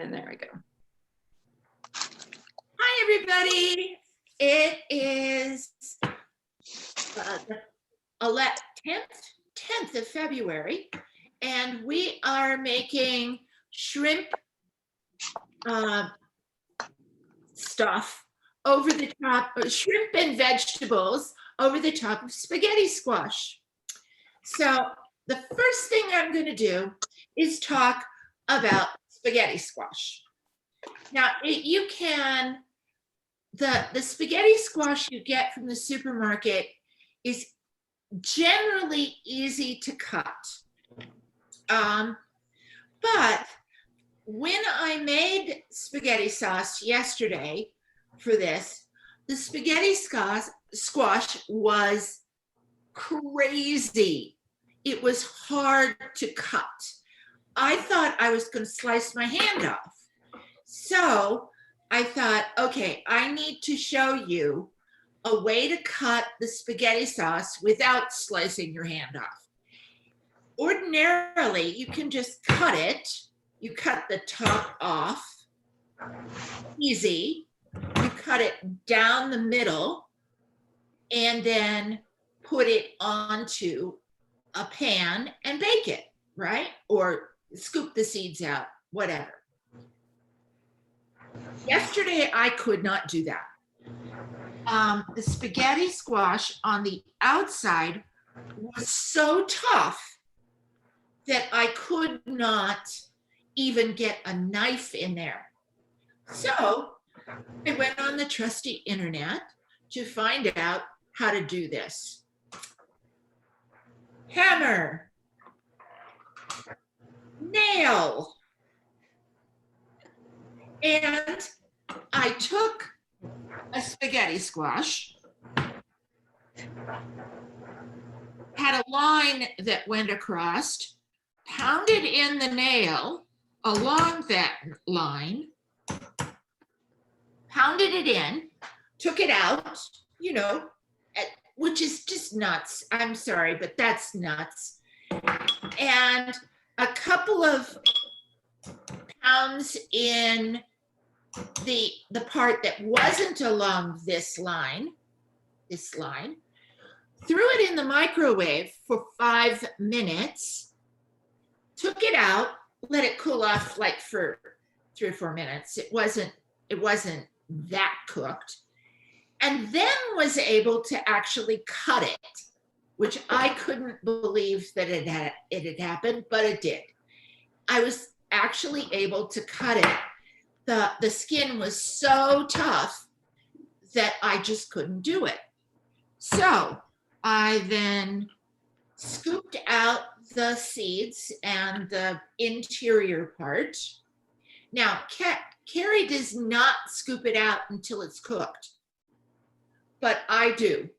And there we go. Hi, everybody. It is the 10th of February, and we are making shrimp stuff over the top, shrimp and vegetables over the top of spaghetti squash. So the first thing I'm going to do is talk about spaghetti squash. Now, you can, the spaghetti squash you get from the supermarket is generally easy to cut. But when I made spaghetti sauce yesterday for this, the spaghetti squash was crazy. It was hard to cut. I thought I was going to slice my hand off. So I thought, okay, I need to show you a way to cut the spaghetti sauce without slicing your hand off. Ordinarily, you can just cut it. You cut the top off, easy. You cut it down the middle and then put it onto a pan and bake it, right? Or scoop the seeds out, whatever. Yesterday, I could not do that. The spaghetti squash on the outside was so tough that I could not even get a knife in there. So I went on the trusty internet to find out how to do this. Hammer, nail, and I took a spaghetti squash, had a line that went across, pounded in the nail along that line, pounded it in, took it out, you know, which is just nuts. I'm sorry, but that's nuts. And a couple of pounds in the part that wasn't along this line, threw it in the microwave for 5 minutes, took it out, let it cool off like for 3 or 4 minutes. It wasn't that cooked. And then was able to actually cut it, which I couldn't believe that it had happened, but it did. I was actually able to cut it. The skin was so tough that I just couldn't do it. So I then scooped out the seeds and the interior part. Now, Carrie does not scoop it out until it's cooked, but I do.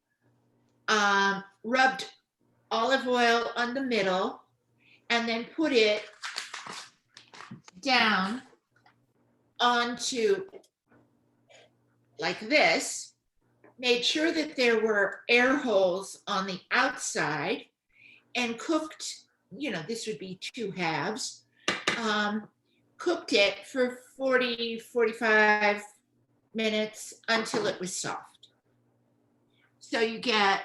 Rubbed olive oil on the middle and then put it down onto like this, made sure that there were air holes on the outside and cooked, you know, this would be 2 halves, cooked it for 40, 45 minutes until it was soft. So you get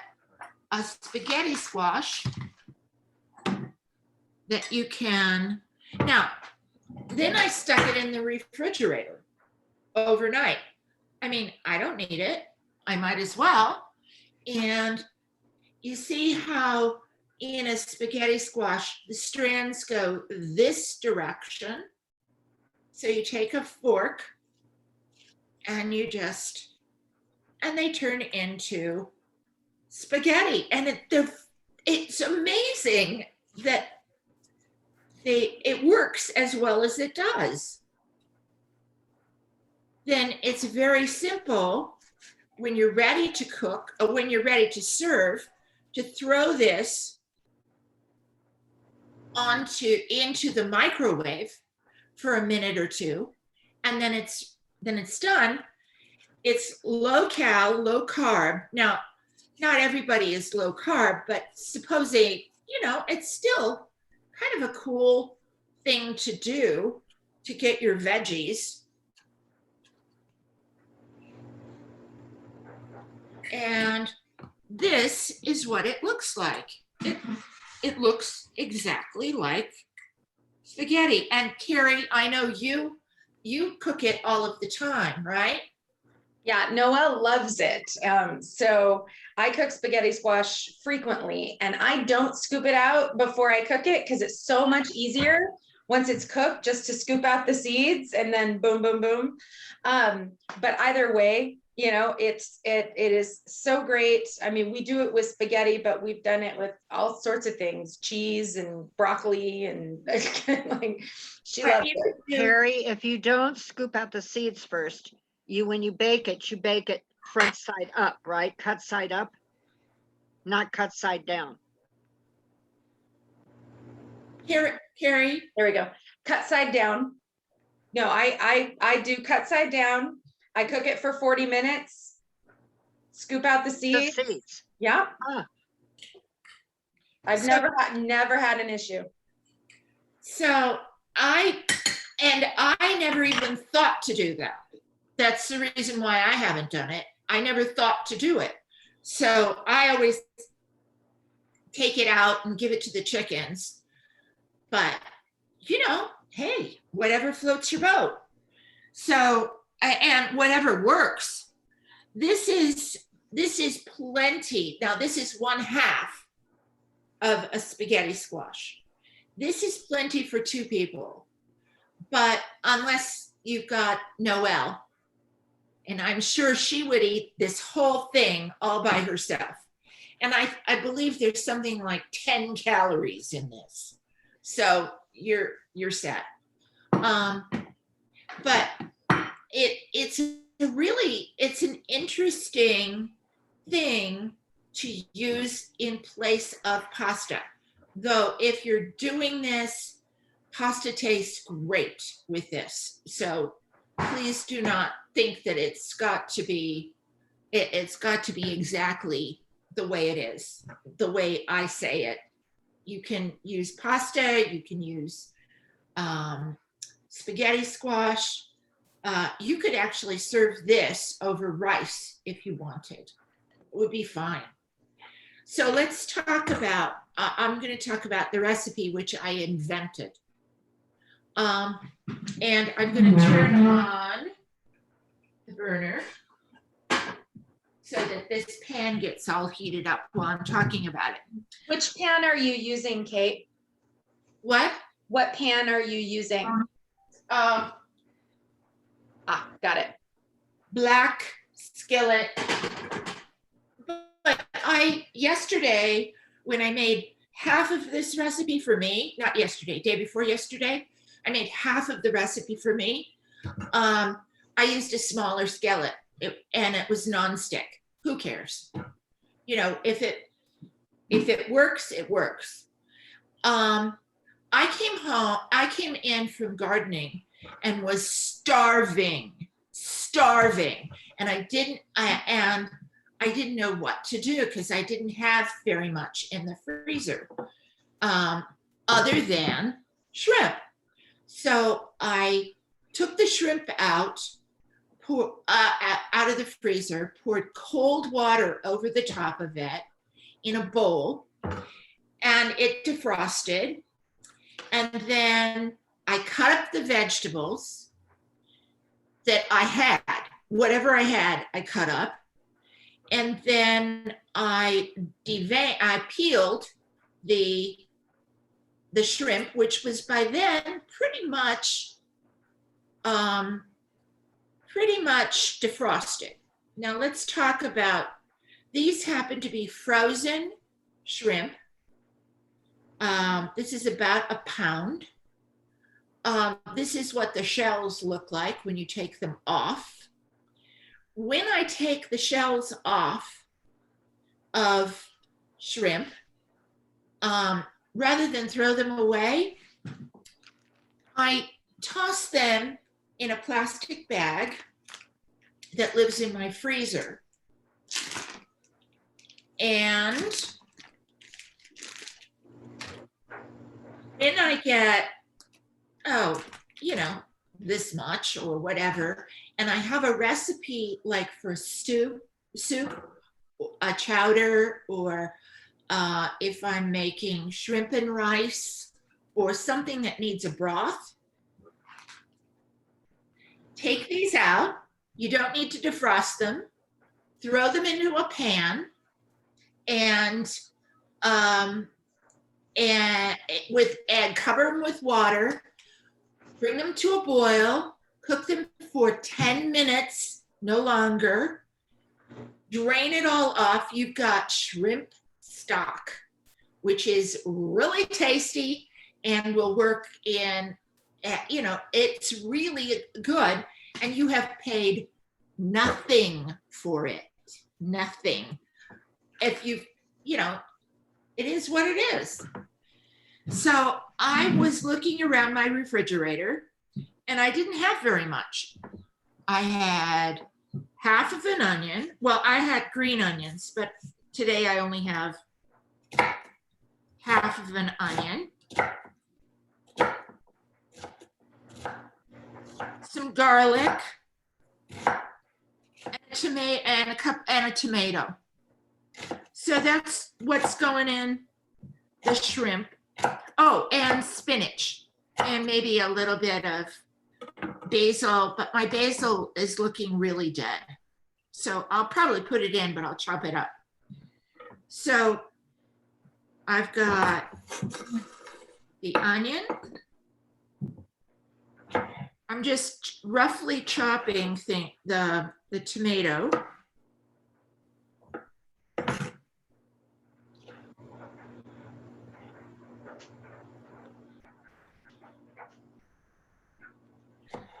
a spaghetti squash that you can, now, then I stuck it in the refrigerator overnight. I mean, I don't need it. I might as well. And you see how in a spaghetti squash, the strands go this direction. So you take a fork and and they turn into spaghetti. And it's amazing that it works as well as it does. Then it's very simple when you're ready to cook or when you're ready to serve to throw this into the microwave for a minute or 2, and then it's done. It's low cal, low carb. Now, not everybody is low carb, but supposing, you know, it's still kind of a cool thing to do to get your veggies. And this is what it looks like. It looks exactly like spaghetti. And Carrie, I know you cook it all of the time, right? Yeah, Noelle loves it. So I cook spaghetti squash frequently, and I don't scoop it out before I cook it because it's so much easier once it's cooked just to scoop out the seeds and then boom, boom, boom. But either way, you know, it is so great. I mean, we do it with spaghetti, but we've done it with all sorts of things, cheese and broccoli, and like she loves it. Carrie, if you don't scoop out the seeds first, when you bake it front side up, right? Cut side up, not cut side down. Carrie, There we go. Cut side down. No, I do cut side down. I cook it for 40 minutes. Scoop out the seeds. The seeds. Yeah. Ah. I've never had an issue. So I never even thought to do that. That's the reason why I haven't done it. I never thought to do it. So I always take it out and give it to the chickens. But, you know, hey, whatever floats your boat. So, and whatever works. This is plenty. Now, this is 1/2 of a spaghetti squash. This is plenty for 2 people. But unless you've got Noelle, and I'm sure she would eat this whole thing all by herself. And I believe there's something like 10 calories in this. So you're set. But it's an interesting thing to use in place of pasta. Though if you're doing this, pasta tastes great with this. So please do not think that it's got to be exactly the way it is, the way I say it. You can use pasta, you can use spaghetti squash. You could actually serve this over rice if you wanted. It would be fine. So let's talk about, I'm going to talk about the recipe which I invented. And I'm going to turn on the burner so that this pan gets all heated up while I'm talking about it. Which pan are you using, Kate? What? What pan are you using? Got it. Black skillet. But yesterday, when I made half of this recipe for me, not yesterday, day before yesterday, I made half of the recipe for me. I used a smaller skillet, and it was nonstick. Who cares? You know, if it works, it works. I came in from gardening and was starving, and I didn't know what to do because I didn't have very much in the freezer, other than shrimp. So I took the shrimp out of the freezer, poured cold water over the top of it in a bowl, and it defrosted. And then I cut up the vegetables that I had, whatever I had, I cut up. And then I peeled the shrimp, which was by then pretty much defrosted. Now let's talk about, these happen to be frozen shrimp. This is about a pound. This is what the shells look like when you take them off. When I take the shells off of shrimp, rather than throw them away, I toss them in a plastic bag that lives in my freezer. And then I get, this much or whatever. And I have a recipe like for soup, a chowder, or if I'm making shrimp and rice or something that needs a broth. Take these out. You don't need to defrost them. Throw them into a pan and cover them with water. Bring them to a boil. Cook them for 10 minutes, no longer. Drain it all off. You've got shrimp stock, which is really tasty and will work in, it's really good. And you have paid nothing for it. Nothing. If it is what it is. So I was looking around my refrigerator and I didn't have very much. I had half of an onion. Well, I had green onions, but today I only have half of an onion, some garlic, and a tomato. So that's what's going in the shrimp. Oh, and spinach, and maybe a little bit of basil, but my basil is looking really dead. So I'll probably put it in, but I'll chop it up. So I've got the onion. I'm just roughly chopping the tomato.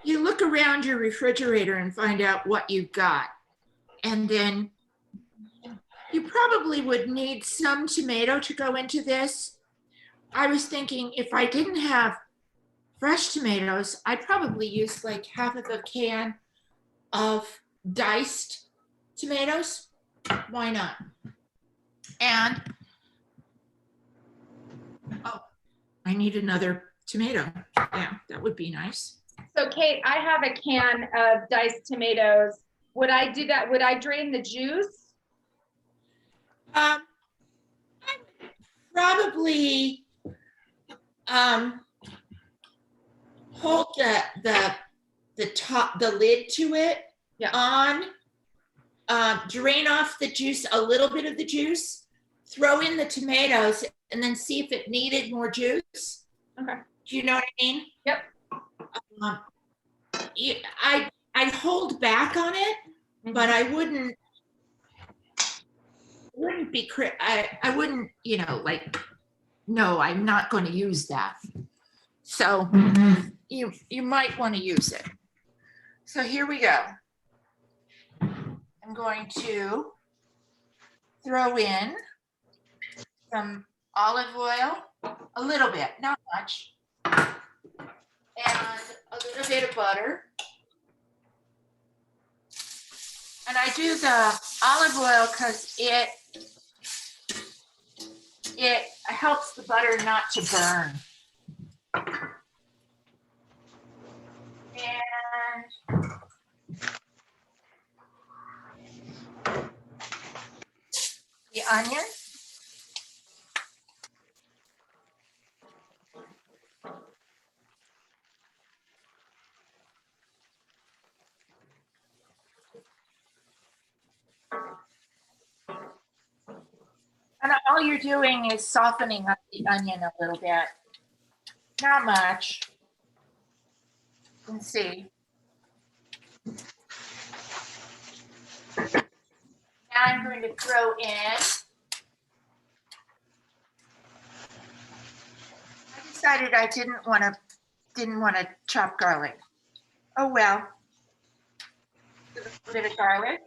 You look around your refrigerator and find out what you've got. And then you probably would need some tomato to go into this. I was thinking if I didn't have fresh tomatoes, I'd probably use like half of a can of diced tomatoes. Why not? And, oh, I need another tomato. Yeah, that would be nice. So Kate, I have a can of diced tomatoes. Would I do that? Would I drain the juice? I would probably hold the lid to it on, drain off the juice, a little bit of the juice, throw in the tomatoes, and then see if it needed more juice. Okay. Do you know what I mean? Yep. I'd hold back on it, but I wouldn't be, I wouldn't, no, I'm not going to use that. So you might want to use it. So here we go. I'm going to throw in some olive oil, a little bit, not much, and a little bit of butter. And I do the olive oil because it helps the butter not to burn. And the onion. And all you're doing is softening up the onion a little bit. Not much. You can see. Now I'm going to throw in. I decided I didn't want to chop garlic. Oh well. A little bit of garlic.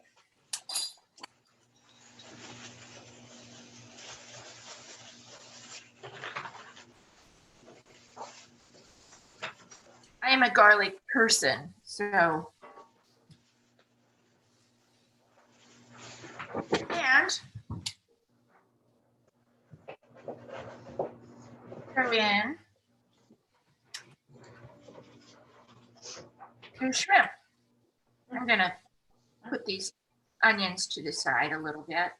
I am a garlic person, so. And throw in do shrimp. I'm gonna put these onions to the side a little bit.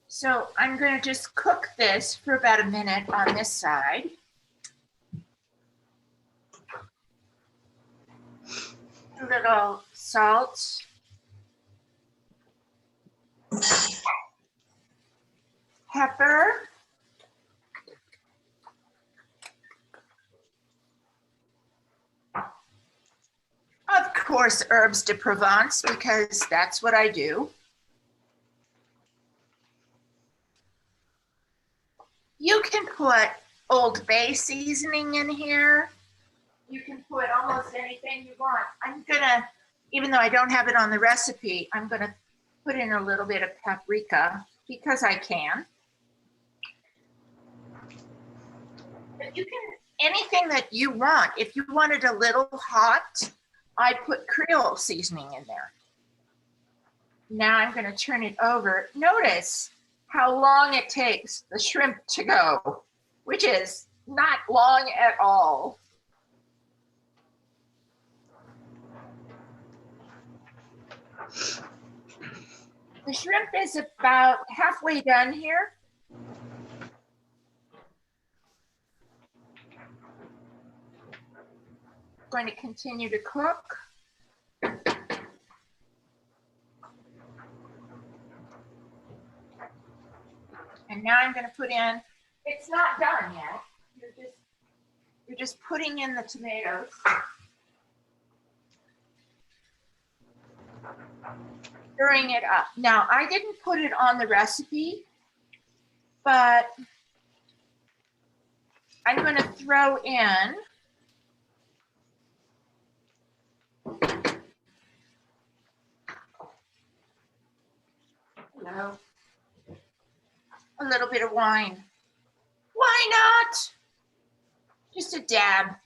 So I'm going to just cook this for about a minute on this side. A little salt. Pepper. Of course, herbs de Provence, because that's what I do. You can put Old Bay seasoning in here. You can put almost anything you want. I'm gonna, even though I don't have it on the recipe, I'm gonna put in a little bit of paprika because I can. But you can, anything that you want. If you want it a little hot, I put Creole seasoning in there. Now I'm gonna turn it over. Notice how long it takes the shrimp to go, which is not long at all. The shrimp is about halfway done here. Going to continue to cook. And now I'm going to put in, it's not done yet. You're just putting in the tomatoes. Stirring it up. Now, I didn't put it on the recipe, but I'm going to throw in a little bit of wine. Why not? Just a dab.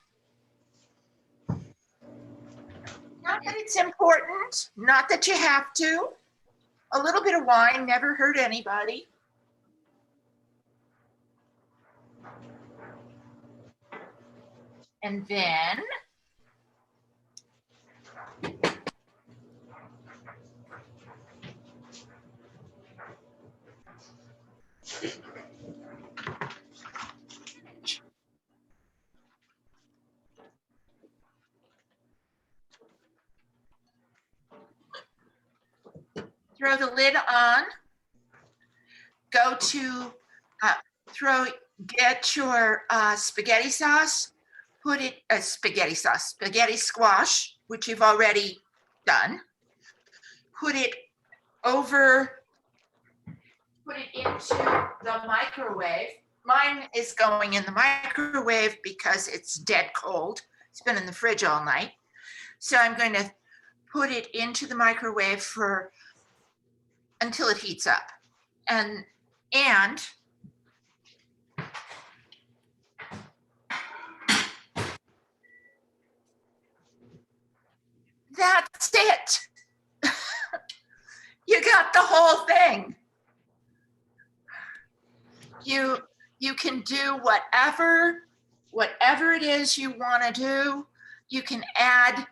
Not that it's important, not that you have to. A little bit of wine never hurt anybody. And then throw the lid on. Go to get your spaghetti sauce. Put it spaghetti squash, which you've already done. Put it into the microwave. Mine is going in the microwave because it's dead cold. It's been in the fridge all night. So I'm going to put it into the microwave until it heats up. And that's it. You got the whole thing. You can do whatever it is you want to do. You can add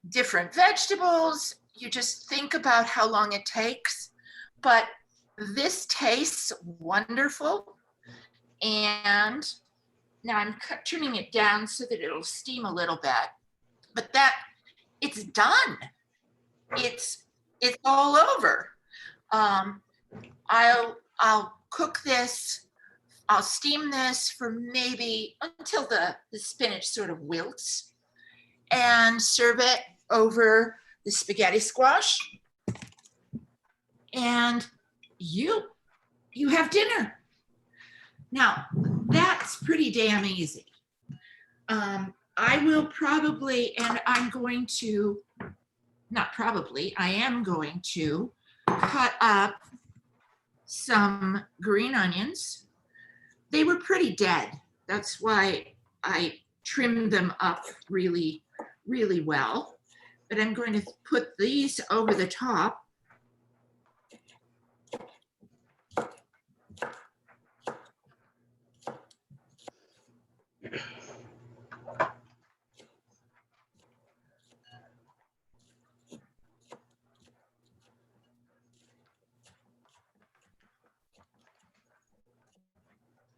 different vegetables. You just think about how long it takes. But this tastes wonderful. And now I'm turning it down so that it'll steam a little bit. But it's done. It's all over. I'll cook this. I'll steam this for maybe until the spinach sort of wilts, and serve it over the spaghetti squash. And you have dinner. Now, that's pretty damn easy. I will probably, and I'm going to, not probably, I am going to cut up some green onions. They were pretty dead. That's why I trimmed them up really, really well. but I'm going to put these over the top.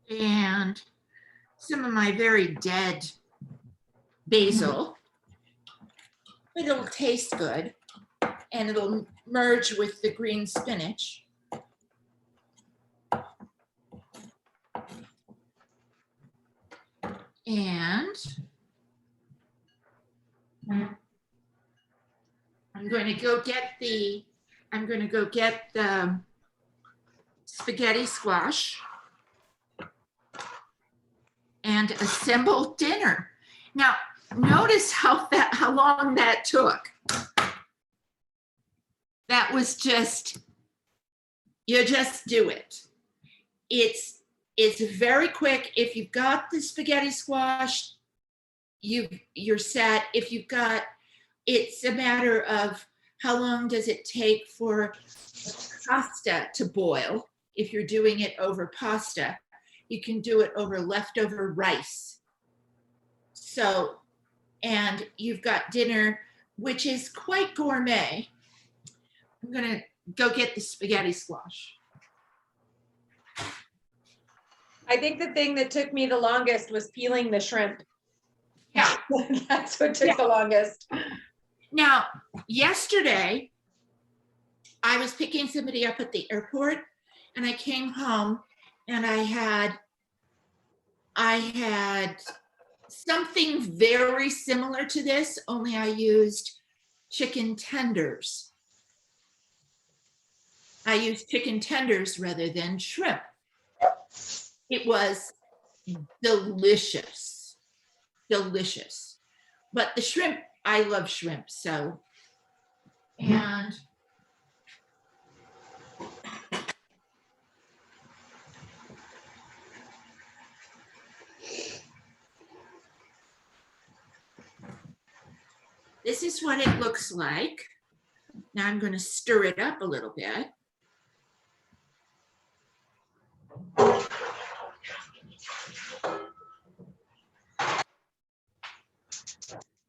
And some of my very dead basil, but it'll taste good and it'll merge with the green spinach. And I'm going to go get the spaghetti squash and assemble dinner. Now, notice how long that took. That was just, you just do it. It's very quick. If you've got the spaghetti squash, you're set. If you've got, it's a matter of how long does it take for pasta to boil. If you're doing it over pasta, you can do it over leftover rice. So, and you've got dinner, which is quite gourmet. I'm gonna go get the spaghetti squash. I think the thing that took me the longest was peeling the shrimp. Yeah. That's what took the longest. Now, yesterday, I was picking somebody up at the airport and I came home and I had something very similar to this, only I used chicken tenders. I used chicken tenders rather than shrimp. It was delicious, delicious. But the shrimp, I love shrimp, so, and this is what it looks like. Now I'm going to stir it up a little bit.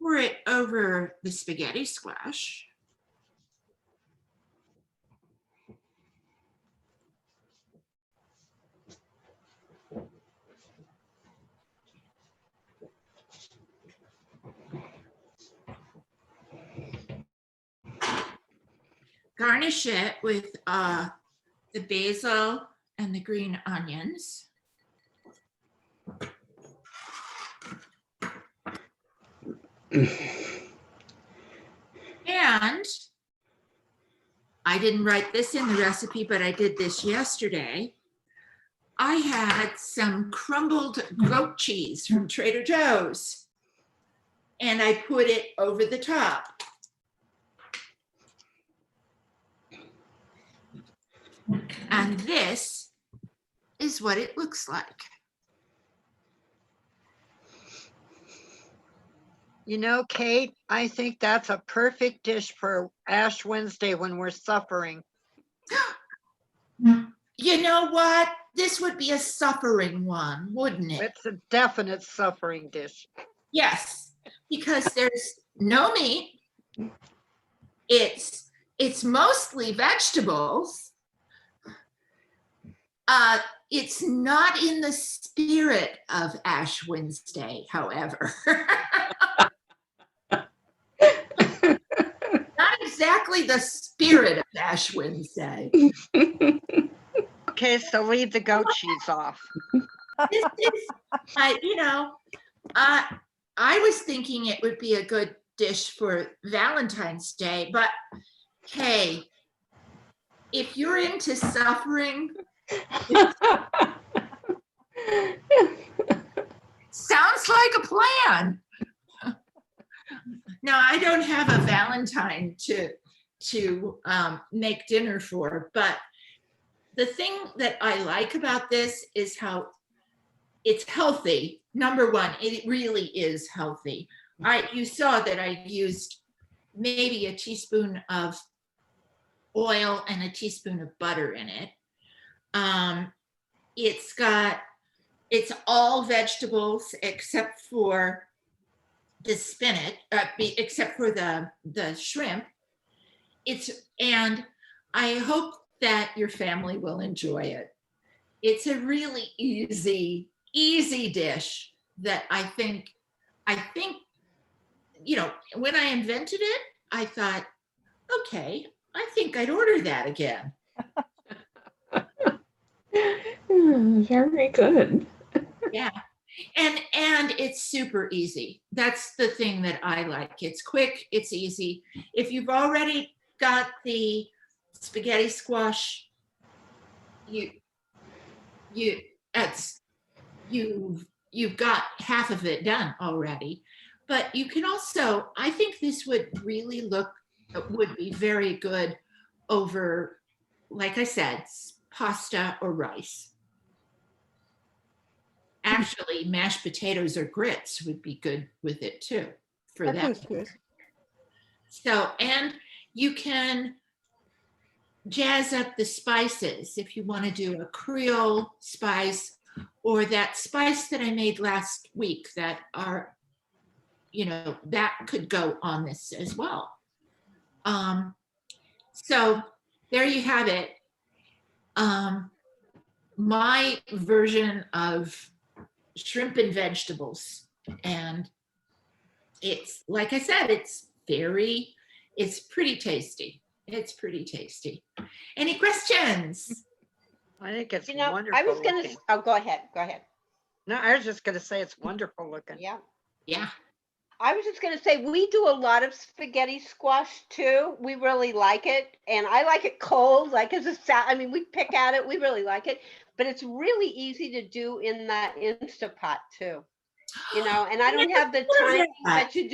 Pour it over the spaghetti squash. Garnish it with the basil and the green onions. And I didn't write this in the recipe, but I did this yesterday. I had some crumbled goat cheese from Trader Joe's and I put it over the top. And this is what it looks like. You know, Kate, I think that's a perfect dish for Ash Wednesday when we're suffering. You know what? This would be a suffering one, wouldn't it? It's a definite suffering dish. Yes, because there's no meat. It's mostly vegetables. It's not in the spirit of Ash Wednesday, however. Not exactly the spirit of Ash Wednesday. Okay, so leave the goat cheese off. This is, I was thinking it would be a good dish for Valentine's Day, but hey, if you're into suffering, sounds like a plan. Now, I don't have a Valentine to make dinner for, but the thing that I like about this is how it's healthy. Number one, it really is healthy. You saw that I used maybe a teaspoon of oil and a teaspoon of butter in it. It's all vegetables except for the spinach, except for the shrimp. And I hope that your family will enjoy it. It's a really easy dish that I think, when I invented it, I thought, okay, I think I'd order that again. Very good. Yeah. And it's super easy. That's the thing that I like. It's quick, it's easy. If you've already got the spaghetti squash, you've got half of it done already. But you can also, I think this would be very good over, like I said, pasta or rice. Actually, mashed potatoes or grits would be good with it too, for that. Sounds good. So, and you can jazz up the spices if you want to do a Creole spice or that spice that I made last week that that could go on this as well. So there you have it. My version of shrimp and vegetables. And it's, like I said, it's pretty tasty. It's pretty tasty. Any questions? I think it's You know, wonderful. I was gonna, looking. oh, go ahead. No, I was just gonna say it's wonderful looking. Yeah. Yeah. I was just gonna say, we do a lot of spaghetti squash too. We really like it. And I like it cold, like as a salad. I mean, we pick at it, we really like it, but it's really easy to do in that Instapot too. And I don't have the time, but you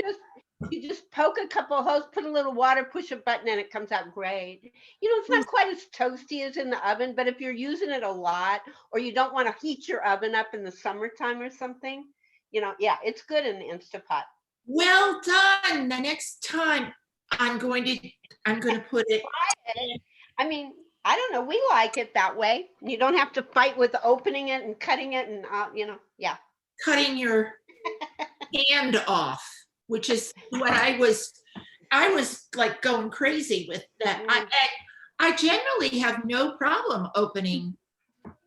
just poke a couple of holes, put a little water, push a button, and it comes out great. It's not quite as toasty as in the oven, but if you're using it a lot, or you don't want to heat your oven up in the summertime or something, yeah, it's good in the Instapot. Well done. The next time I'm going to put it. I mean, I don't know. We like it that way. You don't have to fight with opening it and cutting it and, yeah. Cutting your hand off, which is what I was like going crazy with that. I generally have no problem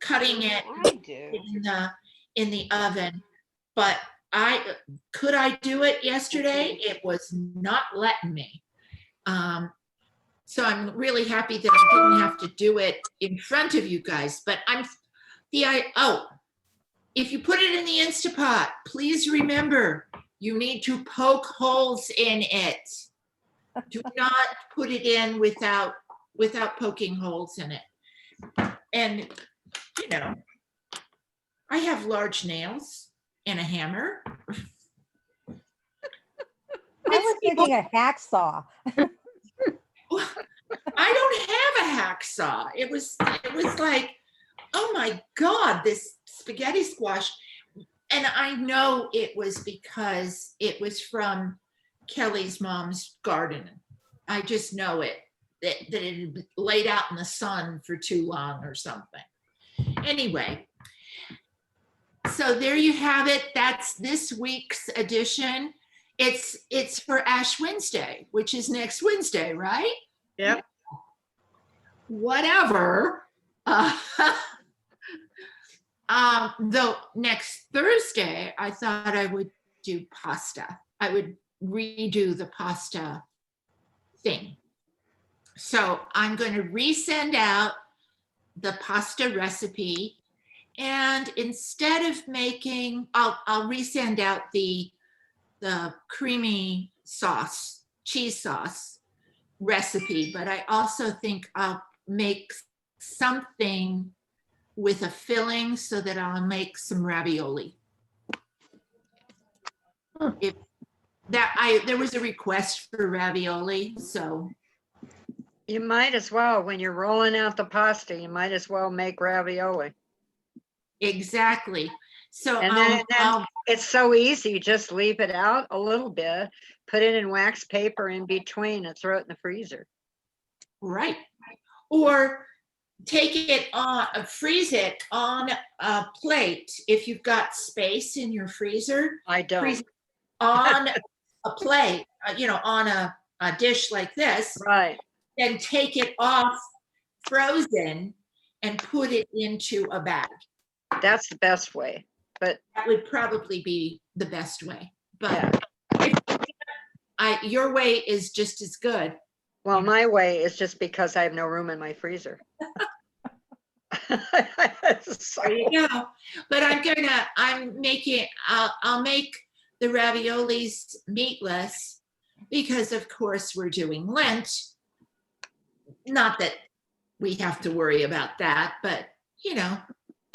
cutting it I do. in the oven, but could I do it yesterday? It was not letting me. So I'm really happy that I didn't have to do it in front of you guys, but if you put it in the Instapot, please remember, you need to poke holes in it. Do not put it in without poking holes in it. And, I have large nails and a hammer. I was thinking a hacksaw. I don't have a hacksaw. It was like, oh my God, this spaghetti squash. And I know it was because it was from Kelly's mom's garden. I just know it, that it had been laid out in the sun for too long or something. Anyway, so there you have it. That's this week's edition. It's for Ash Wednesday, which is next Wednesday, right? Yep. Whatever. Though next Thursday, I thought I would do pasta. I would redo the pasta thing. So I'm going to resend out the pasta recipe. And instead of making, I'll resend out the creamy sauce, cheese sauce recipe, but I also think I'll make something with a filling so that I'll make some ravioli. There was a request for ravioli, so. You might as well, when you're rolling out the pasta, you might as well make ravioli. Exactly. So And then it's so easy, just leave it out a little bit, put it in wax paper in between and throw it in the freezer. Right. Or take it on, freeze it on a plate. If you've got space in your freezer, I freeze don't. it on a plate, on a dish like this, Right. then take it off frozen and put it into a bag. That's the best way. But That would probably be the best way. yeah. But your way is just as good. Well, my way is just because I have no room in my freezer. So, There you go. But I'll make the raviolis meatless because of course we're doing Lent. Not that we have to worry about that, but I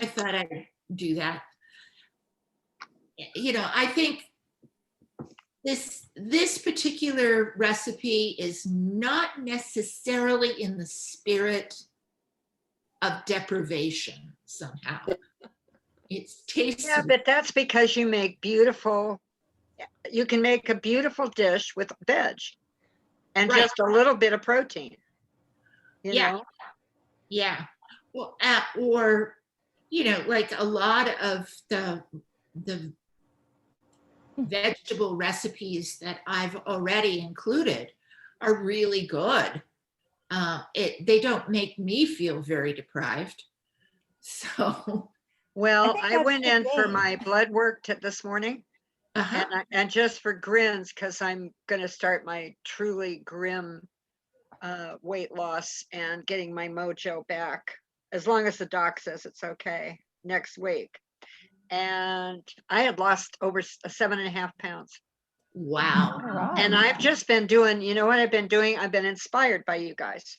thought I'd do that. I think this particular recipe is not necessarily in the spirit of deprivation somehow. It's tasty. yeah, but that's because you make you can make a beautiful dish with veg and Right. just a little bit of protein. You Yeah. know? Yeah. Well, or like a lot of the vegetable recipes that I've already included are really good. They don't make me feel very deprived. So, Well, think I that's went the in for thing. my blood work this morning, uh-huh. and just for grins, because I'm going to start my truly grim weight loss and getting my mojo back, as long as the doc says it's okay, next week. And I had lost over 7.5 pounds. Wow. All right. And I've just been doing, you know what I've been doing? I've been inspired by you guys.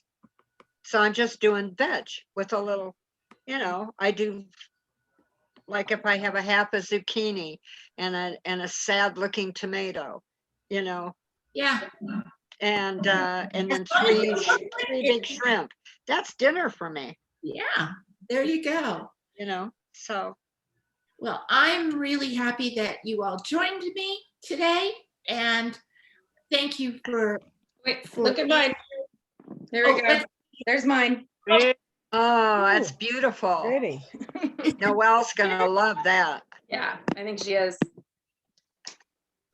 So I'm just doing veg with a little, I do, like if I have a half a zucchini and a sad looking tomato, Yeah. and then three big shrimp. That's dinner for me, Yeah. There you go. so. Well, I'm really happy that you all joined me today, and thank you for. Wait, look at mine. There we go. let's- There's mine. Oh, that's Ooh. beautiful. Pretty. Noelle's gonna love that. Yeah, I think she is.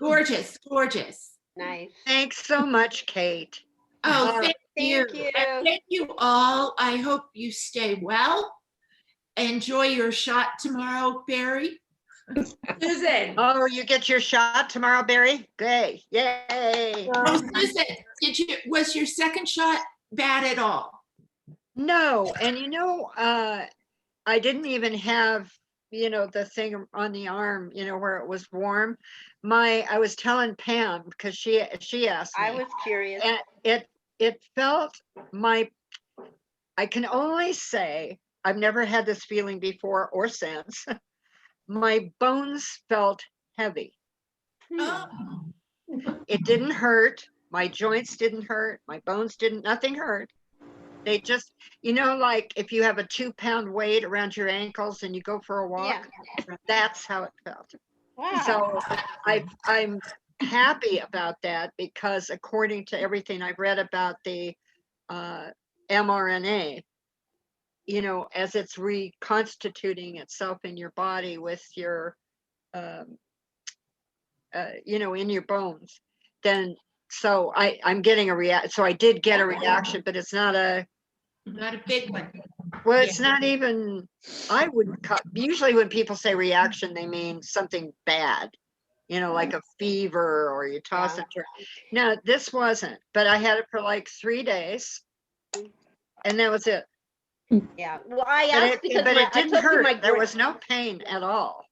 Gorgeous, gorgeous. Nice. Thanks so much, Kate. Oh, Uh, thank you. Thank you. And thank you all. I hope you stay well. Enjoy your shot tomorrow, Barry. Susan. Oh, you get your shot tomorrow, Barry? Great, yay. Oh, Susan, was your second shot bad at all? No, and I didn't even have, the thing on the arm, where it was warm. I was telling Pam, because she asked me. I was curious. And it felt I can only say, I've never had this feeling before or since. My bones felt heavy. Oh, It didn't hurt. My joints didn't hurt. My bones nothing hurt. They just, like if you have a 2-pound weight around your ankles and you go for a walk, that's how it felt. Wow. So I'm happy about that, because according to everything I've read about the mRNA, as it's reconstituting itself in your body with your, in your bones, then so I'm getting a reaction. So I did get a reaction, but it's not not a big one. well, it's not even, usually when people say reaction, they mean something bad, like a fever or you toss and turn. No, this wasn't, but I had it for like 3 days and that was it. Yeah. Well, I But asked it because didn't I told you hurt. my There was no pain at all.